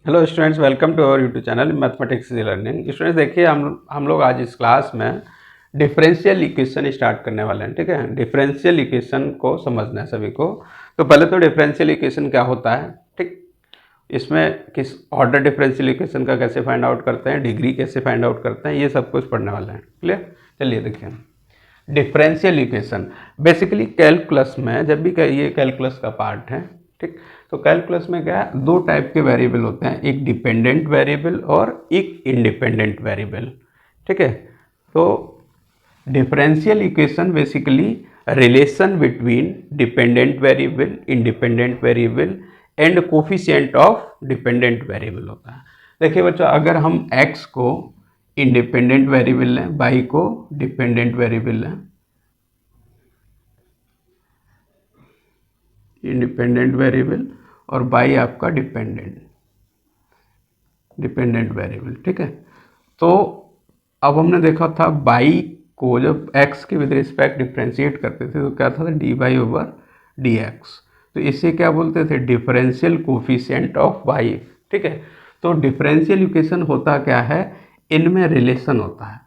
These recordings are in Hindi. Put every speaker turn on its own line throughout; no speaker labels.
Hello students, welcome to our YouTube channel mathematics learning. Students देखिए, हम लोग आज इस क्लास में डिफरेंशियल इक्वेशन स्टार्ट करने वाले हैं। ठीक है, डिफरेंशियल इक्वेशन को समझना है सभी को। तो पहले तो डिफरेंशियल इक्वेशन क्या होता है, ठीक, इसमें किस ऑर्डर डिफरेंशियल इक्वेशन का कैसे फाइंड आउट करते हैं, डिग्री कैसे फाइंड आउट करते हैं, ये सब कुछ पढ़ने वाले हैं। क्लियर? चलिए देखिए, डिफरेंशियल इक्वेशन बेसिकली कैलकुलस में, जब भी ये कैलकुलस का पार्ट है, ठीक, तो कैलकुलस में क्या है, दो टाइप के वेरिएबल होते हैं, एक डिपेंडेंट वेरिएबल और एक इंडिपेंडेंट वेरिएबल। ठीक है, तो differential equation basically relation between dependent variable, independent variable and coefficient of dependent variable होता है। देखिए बच्चों, अगर हम x को इंडिपेंडेंट वेरिएबल लें, y को डिपेंडेंट वेरिएबल लें, इंडिपेंडेंट वेरिएबल और y आपका डिपेंडेंट वेरिएबल। ठीक है, तो अब हमने देखा था y को जब x के विद रिस्पेक्ट डिफ्रेंशिएट करते थे तो क्या था, d Y over D x. तो इसे क्या बोलते थे, डिफरेंशियल कोफिशिएंट ऑफ y। ठीक है, तो डिफरेंशियल इक्वेशन होता क्या है, इनमें रिलेशन होता है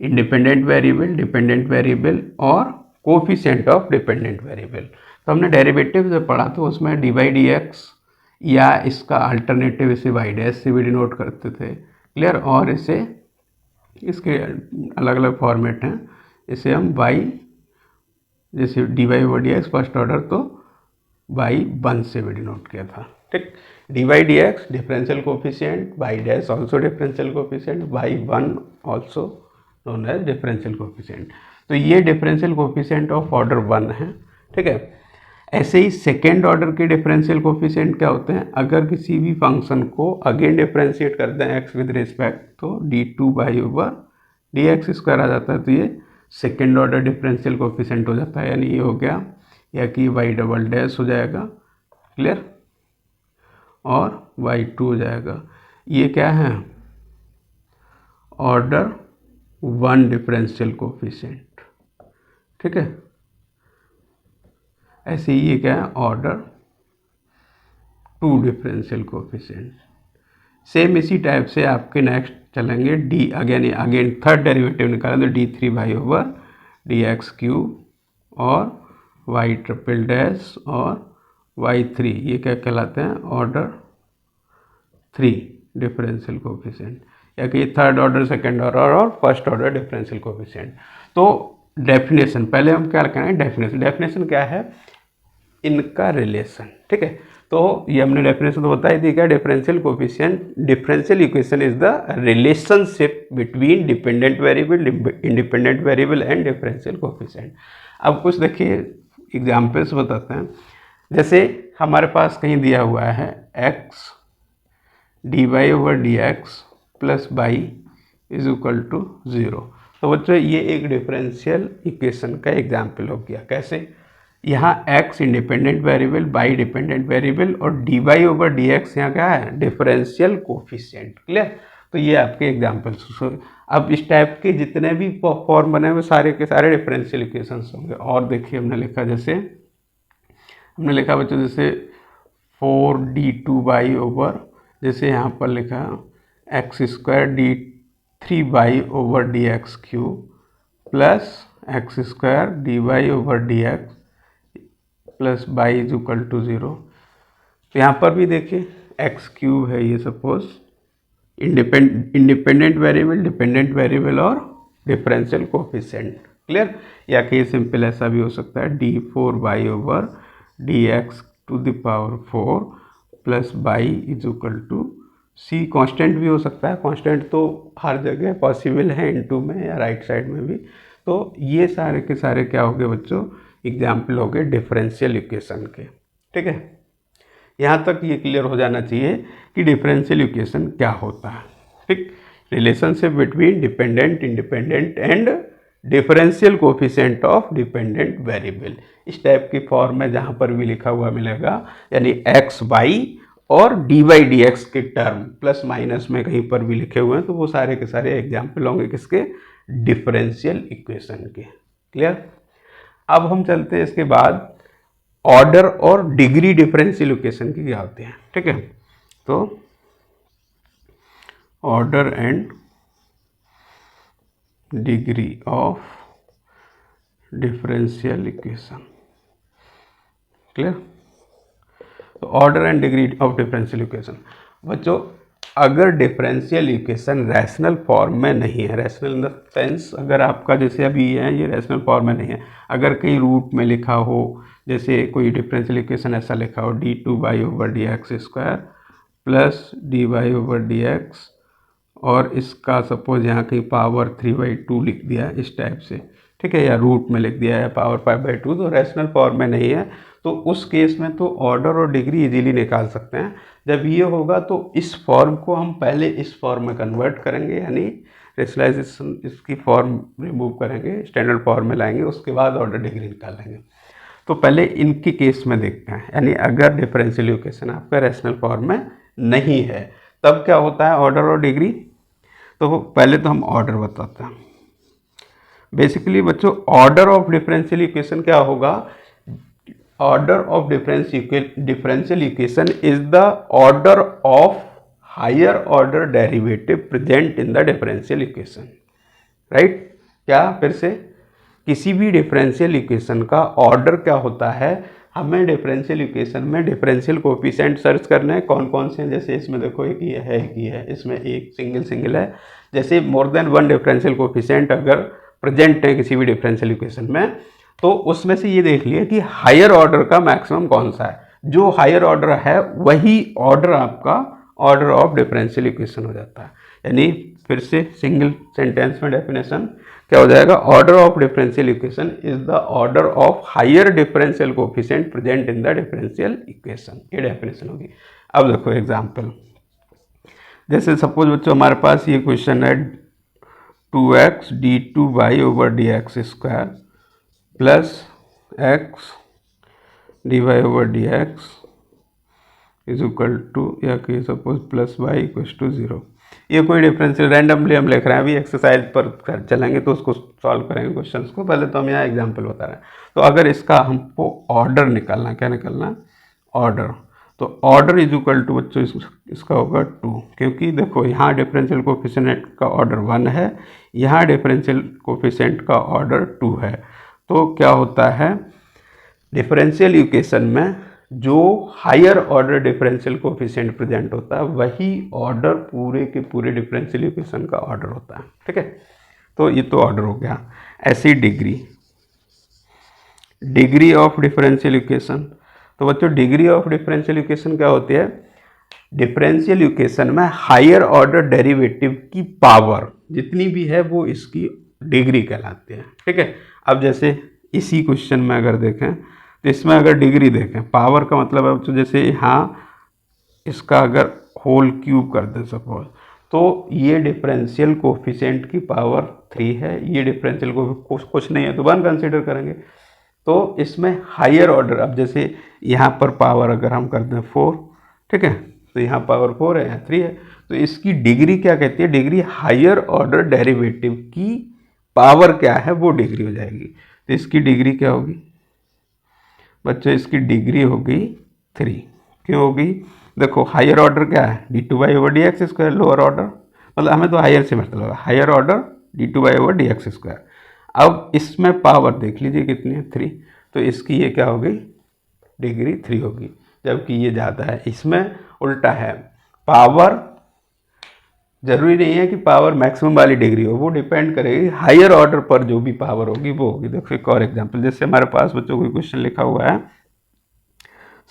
इंडिपेंडेंट वेरिएबल, डिपेंडेंट वेरिएबल और कोफिशिएंट ऑफ डिपेंडेंट वेरिएबल। तो हमने डेरिवेटिव से पढ़ा, तो उसमें डी बाई डी एक्स या इसका अल्टरनेटिव इसे वाई डैश से भी डिनोट करते थे। क्लियर? और इसे इसके अलग अलग फॉर्मेट हैं, इसे हम वाई, जैसे d Y over D x first order, तो वाई वन से भी डिनोट किया था। ठीक, d y d x differential coefficient, y dash also differential coefficient, y one also known as differential coefficient. तो ये differential coefficient of order one है। ठीक है, ऐसे ही सेकेंड ऑर्डर के डिफरेंशियल कोफिशिएंट क्या होते हैं, अगर किसी भी फंक्शन को अगेन डिफरेंशिएट करते हैं एक्स विद रिस्पेक्ट, तो D two by over D X square आ जाता है, तो ये सेकेंड ऑर्डर डिफरेंशियल कोफिशिएंट हो जाता है, यानी ये हो गया, या कि वाई डबल डैश हो जाएगा। क्लियर? और वाई टू हो जाएगा। ये क्या है, ऑर्डर वन डिफरेंशियल कोफिशिएंट। ठीक है, ऐसे ही ये क्या है, order two differential coefficient. Same इसी टाइप से आपके नेक्स्ट चलेंगे, डी अगेन थर्ड डेरिवेटिव निकालें तो D three by over D x cube और वाई ट्रिपल डैश और वाई थ्री, ये क्या कहलाते हैं, ऑर्डर थ्री डिफरेंशियल कोफिशिएंट, या कि थर्ड ऑर्डर, सेकेंड ऑर्डर और फर्स्ट ऑर्डर डिफरेंशियल कोफिशिएंट। तो डेफिनेशन पहले हम क्या करेंगे, डेफिनेशन क्या है, इनका रिलेशन। ठीक है, तो ये हमने डेफिनेशन तो बताई थी क्या, differential coefficient, differential equation is the relationship between dependent variable, independent variable and differential coefficient. अब कुछ देखिए एग्जाम्पल्स बताते हैं। जैसे हमारे पास कहीं दिया हुआ है x d Y over D x plus by is equal to 0। तो बच्चों ये एक डिफरेंशियल इक्वेशन का एग्जाम्पल हो गया। कैसे, यहाँ x independent variable, y dependent variable और D Y over D X यहाँ क्या है, डिफरेंशियल कोफिशिएंट। क्लियर? तो ये आपके एग्जाम्पल्स। अब इस टाइप के जितने भी फॉर्म बने हुए सारे के सारे डिफरेंशियल इक्वेशंस होंगे। और देखिए हमने लिखा, जैसे हमने लिखा बच्चों, जैसे 4d2y ओवर, जैसे यहाँ पर लिखा x square d three y over D x cube plus x square d Y over D x plus by is equal to 0। तो यहाँ पर भी देखिए एक्स क्यूब है ये, suppose independent variable, dependent variable और डिफरेंशियल कोफिशिएंट। क्लियर? या कि सिंपल ऐसा भी हो सकता है, d four y over D x to the power 4 plus by is equal to c. Constant भी हो सकता है, कॉन्स्टेंट तो हर जगह पॉसिबल है, इनटू में या राइट साइड में भी। तो ये सारे के सारे क्या हो गए बच्चों, एग्जाम्पल हो गए डिफरेंशियल इक्वेशन के। ठीक है, यहाँ तक ये क्लियर हो जाना चाहिए कि डिफरेंशियल इक्वेशन क्या होता है। ठीक, relationship between dependent, independent and differential coefficient of dependent variable. इस टाइप की फॉर्म में जहाँ पर भी लिखा हुआ मिलेगा, यानी एक्स वाई और डी वाई डी एक्स के टर्म प्लस माइनस में कहीं पर भी लिखे हुए हैं, तो वो सारे के सारे एग्जाम्पल होंगे किसके, डिफरेंशियल इक्वेशन के। क्लियर? अब हम चलते हैं इसके बाद ऑर्डर और डिग्री डिफरेंशियल इक्वेशन की क्या होते हैं। ठीक है, तो order and degree of differential equation. Clear? तो order and degree of differential equation बच्चों, अगर डिफरेंशियल इक्वेशन रैशनल फॉर्म में नहीं है, रैशनल इन द सेंस अगर आपका जैसे अभी ये रैशनल फॉर्म में नहीं है, अगर कहीं रूट में लिखा हो, जैसे कोई डिफरेंशियल इक्वेशन ऐसा लिखा हो d2/dx² प्लस dy/dx और इसका सपोज यहाँ कहीं पावर 3/2 लिख दिया इस टाइप से, ठीक है, या रूट में लिख दिया है पावर 5/2, तो रैशनल फॉर्म में नहीं है, तो उस केस में तो ऑर्डर और डिग्री इजीली निकाल सकते हैं। जब ये होगा तो इस फॉर्म को हम पहले इस फॉर्म में कन्वर्ट करेंगे, यानी रेशनलाइजेशन इसकी फॉर्म रिमूव करेंगे, स्टैंडर्ड फॉर्म में लाएंगे, उसके बाद ऑर्डर डिग्री निकालेंगे। तो पहले इनकी केस में देखते हैं, यानी अगर डिफरेंशियल इक्वेशन आपका रैशनल फॉर्म में नहीं है तब क्या होता है ऑर्डर और डिग्री। तो पहले तो हम ऑर्डर बताते हैं। बेसिकली बच्चों ऑर्डर ऑफ डिफरेंशियल इक्वेशन क्या होगा, order of differential equation is the order of higher order derivative present in the differential equation. Right? क्या फिर से, किसी भी डिफरेंशियल इक्वेशन का ऑर्डर क्या होता है, हमें डिफरेंशियल इक्वेशन में डिफरेंशियल कोफिशिएंट सर्च करना है, कौन कौन से हैं, जैसे इसमें देखो एक ये है, एक ये है, इसमें एक सिंगल है, जैसे more than one differential coefficient अगर प्रेजेंट है किसी भी डिफरेंशियल इक्वेशन में, तो उसमें से ये देख लिया कि हायर ऑर्डर का मैक्सिमम कौन सा है, जो हायर ऑर्डर है वही ऑर्डर आपका ऑर्डर ऑफ डिफरेंशियल इक्वेशन हो जाता है। यानी फिर से सिंगल सेंटेंस में डेफिनेशन क्या हो जाएगा, order of differential equation is the order of higher differential coefficient present in the differential equation. ये डेफिनेशन होगी। अब देखो एग्जांपल, जैसे सपोज बच्चों हमारे पास ये क्वेश्चन है 2x d2/dx² plus x dy/dx is equal to, या कि suppose plus y equal to 0। ये कोई डिफरेंशियल रैंडमली हम लिख रहे हैं, अभी एक्सरसाइज पर चलेंगे तो उसको सॉल्व करेंगे क्वेश्चंस को, पहले तो हम यहाँ एग्जांपल बता रहे हैं। तो अगर इसका हमको ऑर्डर निकालना, क्या निकालना, ऑर्डर, तो ऑर्डर इज इक्वल टू बच्चों इसका होगा 2, क्योंकि देखो यहाँ डिफरेंशियल कोफिशिएंट का ऑर्डर 1 है, यहाँ डिफरेंशियल कोफिशिएंट का ऑर्डर 2 है। तो क्या होता है डिफरेंशियल इक्वेशन में जो higher order differential coefficient present होता है वही ऑर्डर पूरे के पूरे डिफरेंशियल इक्वेशन का ऑर्डर होता है। ठीक है, तो ये तो ऑर्डर हो गया। ऐसी डिग्री ऑफ डिफरेंशियल इक्वेशन, तो बच्चों डिग्री ऑफ डिफरेंशियल इक्वेशन क्या होती है, डिफरेंशियल इक्वेशन में हायर ऑर्डर डेरिवेटिव की पावर जितनी भी है वो इसकी डिग्री कहलाती है। ठीक है, अब जैसे इसी क्वेश्चन में अगर देखें तो इसमें अगर डिग्री देखें, पावर का मतलब है तो जैसे यहाँ इसका अगर होल क्यूब कर दें सपोज, तो ये डिफरेंशियल कोफिशिएंट की पावर 3 है, ये डिफरेंशियल कुछ नहीं है तो 1 कंसीडर करेंगे। तो इसमें हायर ऑर्डर, अब जैसे यहाँ पर पावर अगर हम कर दें 4, ठीक है, तो यहाँ पावर 4 है, यहाँ 3 है, तो इसकी डिग्री क्या कहती है, डिग्री हायर ऑर्डर डेरिवेटिव की पावर क्या है वो डिग्री हो जाएगी। तो इसकी डिग्री क्या होगी बच्चों, इसकी डिग्री होगी 3। क्यों होगी, देखो हायर ऑर्डर क्या है d2/dx², लोअर ऑर्डर मतलब हमें तो हायर से मतलब है, हायर ऑर्डर d2/dx²। अब इसमें पावर देख लीजिए कितनी है 3, तो इसकी ये क्या होगी डिग्री 3 होगी, जबकि ये ज़्यादा है। इसमें उल्टा है, पावर जरूरी नहीं है कि पावर मैक्सिमम वाली डिग्री हो, वो डिपेंड करेगी हायर ऑर्डर पर जो भी पावर होगी वो होगी। देखो एक और एग्जांपल, जैसे हमारे पास बच्चों कोई क्वेश्चन लिखा हुआ है,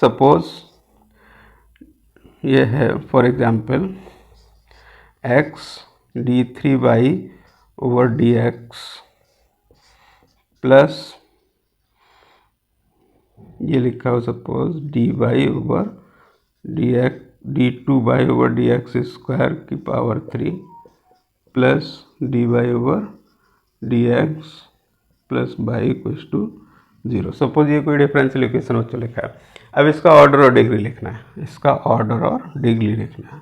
सपोज ये है for example x d3/dx plus ये लिखा हो सपोज d2/dx² की power 3 plus d/dx plus y equal to 0। Suppose ये कोई डिफरेंशियल इक्वेशन बच्चों लिखा है। अब इसका ऑर्डर और डिग्री लिखना है, इसका ऑर्डर और डिग्री लिखना है।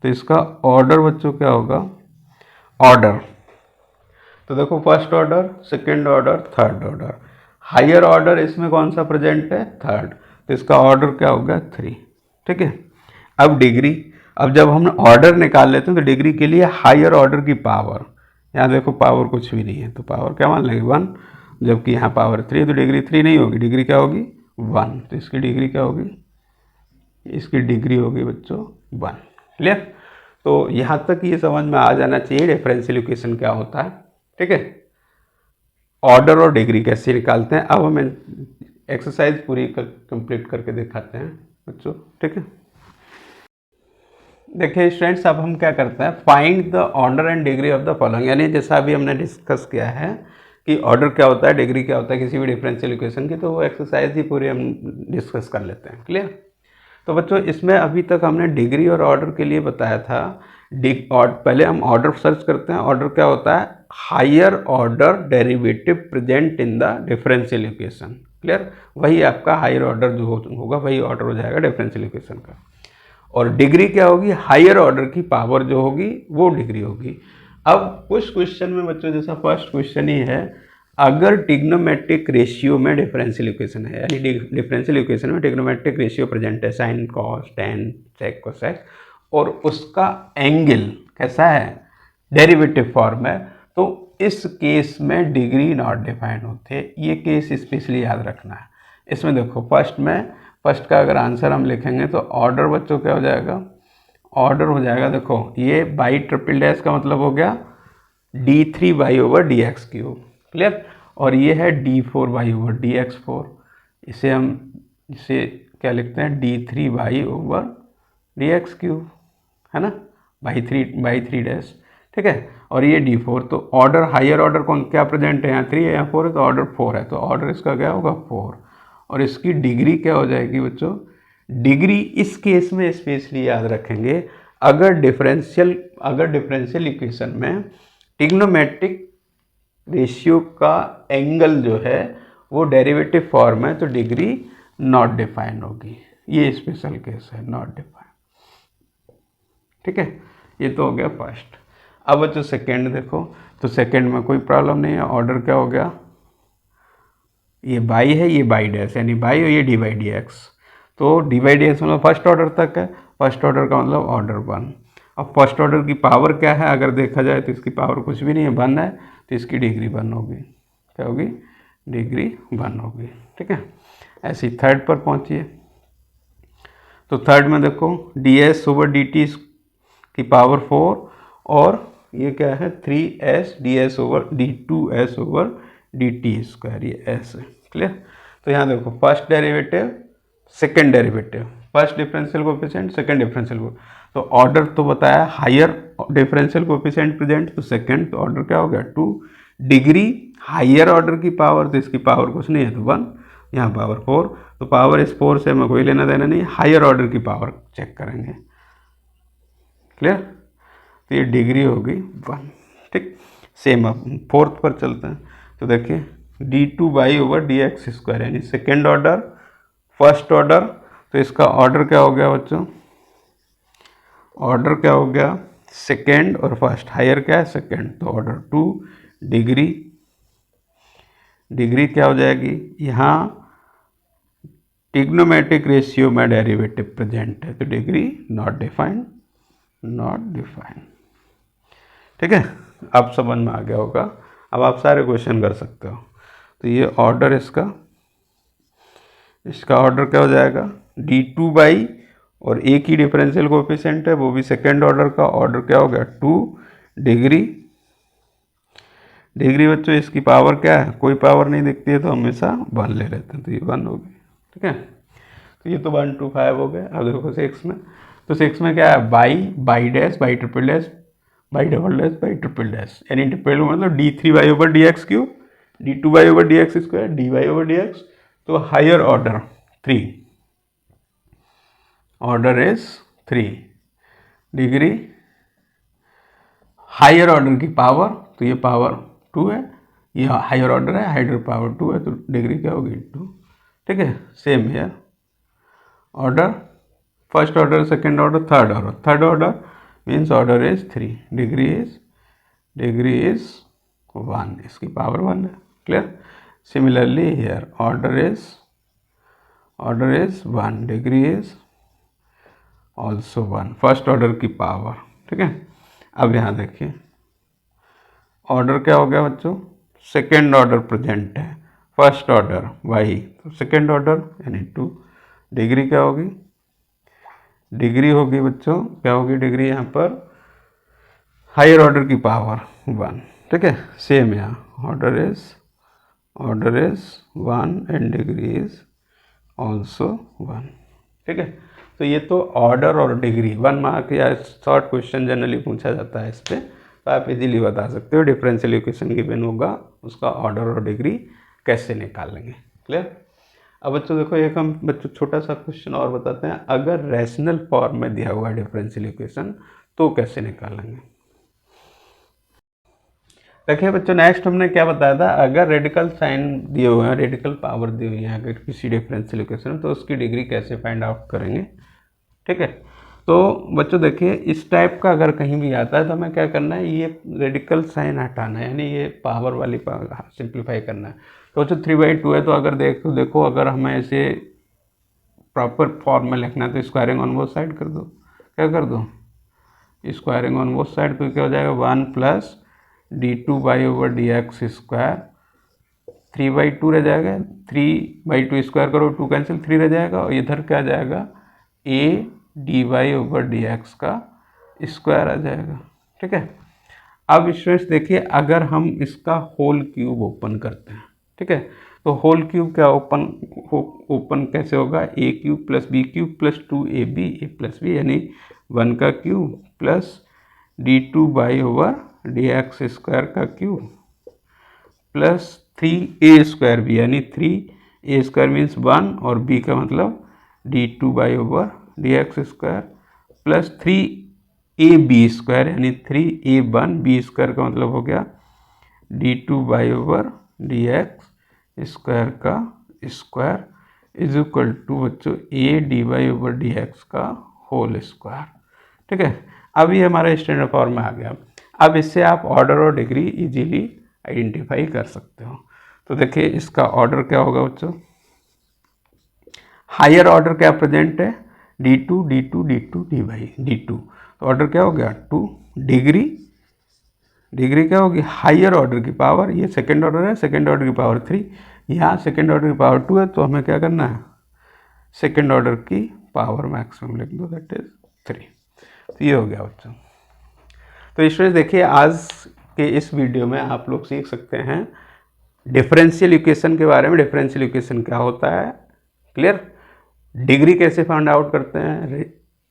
तो इसका ऑर्डर बच्चों क्या होगा, ऑर्डर तो देखो first order, second order, third order, higher order इसमें कौन सा प्रेजेंट है, थर्ड, तो इसका ऑर्डर क्या होगा 3। ठीक है, अब डिग्री, अब जब हम ऑर्डर निकाल लेते हैं तो डिग्री के लिए हायर ऑर्डर की पावर, यहाँ देखो पावर कुछ भी नहीं है तो पावर क्या मान लेंगे 1, जबकि यहाँ पावर 3 तो डिग्री 3 नहीं होगी, डिग्री क्या होगी 1, तो इसकी डिग्री क्या होगी, इसकी डिग्री होगी बच्चों 1। क्लियर? तो यहाँ तक ये समझ में आ जाना चाहिए डिफरेंशियल इक्वेशन क्या होता है। ठीक है, ऑर्डर और डिग्री कैसे निकालते हैं। अब हम एक्सरसाइज पूरी कंप्लीट करके दिखाते हैं बच्चों। ठीक है, देखिए स्टूडेंट्स, अब हम क्या करते हैं, find the order and degree of the following, यानी जैसा अभी हमने डिस्कस किया है कि ऑर्डर क्या होता है, डिग्री क्या होता है किसी भी डिफरेंशियल इक्वेशन की, तो वो एक्सरसाइज ही पूरी हम डिस्कस कर लेते हैं। क्लियर? तो बच्चों इसमें अभी तक हमने डिग्री और ऑर्डर के लिए बताया था। पहले हम ऑर्डर सर्च करते हैं। ऑर्डर क्या होता है, higher order derivative present in the differential equation. Clear? वही आपका हायर ऑर्डर जो होगा वही ऑर्डर हो जाएगा डिफरेंशियल इक्वेशन का। और डिग्री क्या होगी, हायर ऑर्डर की पावर जो होगी वो डिग्री होगी। अब कुछ क्वेश्चन में बच्चों, जैसा फर्स्ट क्वेश्चन ही है, अगर ट्रिग्नोमेट्रिक रेशियो में डिफरेंशियल इक्वेशन है, यानी डिफरेंशियल इक्वेशन में ट्रिग्नोमेट्रिक रेशियो प्रेजेंट है, sine cos tan sec cosec, और उसका एंगल कैसा है, डेरिवेटिव फॉर्म है, तो इस केस में डिग्री नॉट डिफाइन होते। ये केस स्पेशली याद रखना है। इसमें देखो फर्स्ट का अगर आंसर हम लिखेंगे तो ऑर्डर बच्चों क्या हो जाएगा, ऑर्डर हो जाएगा, देखो ये बाई ट्रिपल डैश का मतलब हो गया d3//dx3। क्लियर? और ये है d4//dx4। इसे क्या लिखते हैं, d3//dx3, है ना, बाई थ्री डैश। ठीक है, और ये d4, तो ऑर्डर हायर ऑर्डर कौन क्या प्रेजेंट है, यहाँ 3 है, यहाँ 4 है, तो ऑर्डर 4 है, तो ऑर्डर इसका क्या होगा 4। और इसकी डिग्री क्या हो जाएगी बच्चों, डिग्री इस केस में स्पेशली याद रखेंगे, अगर डिफरेंशियल इक्वेशन में ट्रिग्नोमेट्रिक रेशियो का एंगल जो है वो डेरिवेटिव फॉर्म है तो डिग्री नॉट डिफाइन होगी। ये स्पेशल केस है, नॉट डिफाइन। ठीक है, ये तो हो गया फर्स्ट। अब बच्चों सेकेंड देखो, तो सेकेंड में कोई प्रॉब्लम नहीं है। ऑर्डर क्या हो गया, ये बाई है, ये बाई डैश, यानी बाई और ये d/dx, तो d/dx मतलब फर्स्ट ऑर्डर तक है, फर्स्ट ऑर्डर का मतलब ऑर्डर 1। अब फर्स्ट ऑर्डर की पावर क्या है, अगर देखा जाए तो इसकी पावर कुछ भी नहीं है, 1 है, तो इसकी डिग्री 1 होगी। क्या होगी, डिग्री 1 होगी। ठीक है, ऐसे ही थर्ड पर पहुंचिए। तो थर्ड में देखो ds/dt की पावर 4, और ये क्या है 3s ds/d2s/dt², ये s है। क्लियर? तो यहाँ देखो first derivative, second derivative, first differential coefficient, second differential coefficient, तो ऑर्डर तो बताया हायर डिफरेंशियल कोएफिशिएंट प्रेजेंट, तो सेकेंड, तो ऑर्डर क्या हो गया 2। डिग्री हायर ऑर्डर की पावर, तो इसकी पावर कुछ नहीं है तो 1, यहाँ पावर 4, तो पावर इस 4 से हमें कोई लेना देना नहीं, हायर ऑर्डर की पावर चेक करेंगे। क्लियर? तो ये डिग्री होगी 1। ठीक, सेम अब फोर्थ पर चलते हैं। तो देखिए d2//dx², यानी सेकेंड ऑर्डर, फर्स्ट ऑर्डर, तो इसका ऑर्डर क्या हो गया बच्चों, ऑर्डर क्या हो गया सेकेंड, और फर्स्ट हायर क्या है सेकेंड, तो ऑर्डर 2। डिग्री क्या हो जाएगी, यहाँ ट्रिग्नोमेट्रिक रेशियो में डेरिवेटिव प्रेजेंट है तो डिग्री नॉट डिफाइंड। ठीक है, अब समझ में आ गया होगा। अब आप सारे क्वेश्चन कर सकते हो। तो ये ऑर्डर इसका ऑर्डर क्या हो जाएगा d2 और एक ही डिफरेंशियल कोएफिशिएंट है, वो भी सेकेंड ऑर्डर का, ऑर्डर क्या हो गया 2। डिग्री बच्चों इसकी पावर क्या है, कोई पावर नहीं दिखती है तो हमेशा 1 ले लेते हैं, तो ये 1 हो गई। ठीक है, तो ये तो 1 2 5 हो गए। अब देखो 6 में, तो 6 में क्या है by dash, by triple dash, by double dash, by triple dash, यानी ट्रिपल मतलब d3//dx3, d2//dx², dy/dx, तो higher order 3, order is 3। Degree higher order की पावर, तो ये पावर 2 है, ये हायर ऑर्डर है, हायर पावर 2 है, तो डिग्री क्या होगी 2। ठीक है, सेम है order, first order, second order, third order means order is 3, degree is 1, इसकी पावर 1 है। Clear? Similarly here order is 1, degree is also 1, first order की पावर। ठीक है, अब यहाँ देखिए ऑर्डर क्या हो गया बच्चों, सेकेंड ऑर्डर प्रेजेंट है, फर्स्ट ऑर्डर वही, तो सेकेंड ऑर्डर यानी 2। डिग्री क्या होगी, डिग्री होगी बच्चों, क्या होगी डिग्री यहाँ पर, हायर ऑर्डर की पावर 1। ठीक है, सेम यहाँ order is 1 and degree is also 1। ठीक है, तो ये तो ऑर्डर और डिग्री 1 मार्क या शॉर्ट क्वेश्चन जनरली पूछा जाता है इस पर, तो आप इजीली बता सकते हो डिफरेंशियल इक्वेशन गिवन होगा, उसका ऑर्डर और डिग्री कैसे निकालेंगे। क्लियर। अब बच्चों देखो एक हम बच्चों छोटा सा क्वेश्चन और बताते हैं, अगर रैशनल फॉर्म में दिया हुआ डिफरेंशियल इक्वेशन तो कैसे निकालेंगे। देखिए बच्चों नेक्स्ट हमने क्या बताया था, अगर रेडिकल साइन दिए हुए हैं, रेडिकल पावर दी हुई है अगर किसी डिफरेंशियल इक्वेशन तो उसकी डिग्री कैसे फाइंड आउट करेंगे। ठीक है, तो बच्चों देखिए इस टाइप का अगर कहीं भी आता है तो हमें क्या करना है, ये रेडिकल साइन हटाना है, यानी ये पावर वाली सिंप्लीफाई करना है। तो बच्चों 3/2 है, तो अगर देखो अगर हमें इसे प्रॉपर फॉर्म में लिखना है तो स्क्वायरिंग ऑन बोथ साइड कर दो। क्या कर दो, स्क्वायरिंग ऑन बोथ साइड, तो क्या हो जाएगा 1 प्लस d2/dx स्क्वायर, 3/2 रह जाएगा, 3/2 स्क्वायर करो 2 कैंसिल 3 रह जाएगा, और इधर क्या आ जाएगा a dy/dx का स्क्वायर आ जाएगा। ठीक है, अब स्टूडेंट्स देखिए अगर हम इसका होल क्यूब ओपन करते हैं, ठीक है, तो होल क्यूब क्या ओपन कैसे होगा, a cube plus b cube plus 2ab a plus b, यानी 1 का क्यूब प्लस d2/dx स्क्वायर का cube plus 3a square b, यानी 3a स्क्वायर मीन्स 1 और b का मतलब d2/dx square plus 3ab square, यानी 3a1 b स्क्वायर का मतलब हो गया d2/dx स्क्वायर का स्क्वायर इज इक्वल टू बच्चों a dy/dx का होल स्क्वायर। ठीक है, अब ये हमारा स्टैंडर्ड फॉर्म में आ गया। अब इससे आप ऑर्डर और डिग्री इजीली आइडेंटिफाई कर सकते हो। तो देखिए इसका ऑर्डर क्या होगा बच्चों, हायर ऑर्डर क्या प्रेजेंट है, d2 d2 d2 d2, तो ऑर्डर क्या हो गया 2। डिग्री क्या होगी, हायर ऑर्डर की पावर, ये सेकेंड ऑर्डर है, सेकेंड ऑर्डर की पावर 3, यहाँ सेकेंड ऑर्डर की पावर 2 है, तो हमें क्या करना है, सेकेंड ऑर्डर की पावर मैक्सिमम लिख दो, दैट इज 3। तो ये हो गया बच्चों। तो स्टूडेंट्स देखिए आज के इस वीडियो में आप लोग सीख सकते हैं डिफरेंशियल इक्वेशन के बारे में, डिफरेंशियल इक्वेशन क्या होता है, क्लियर, डिग्री कैसे फाइंड आउट करते हैं,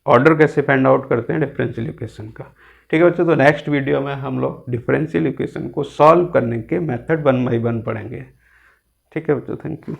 ऑर्डर कैसे फाइंड आउट करते हैं डिफरेंशियल इक्वेशन का। ठीक है बच्चों, तो नेक्स्ट वीडियो में हम लोग डिफरेंशियल इक्वेशन को सॉल्व करने के मेथड 1 by 1 पढ़ेंगे। ठीक है बच्चों, थैंक यू।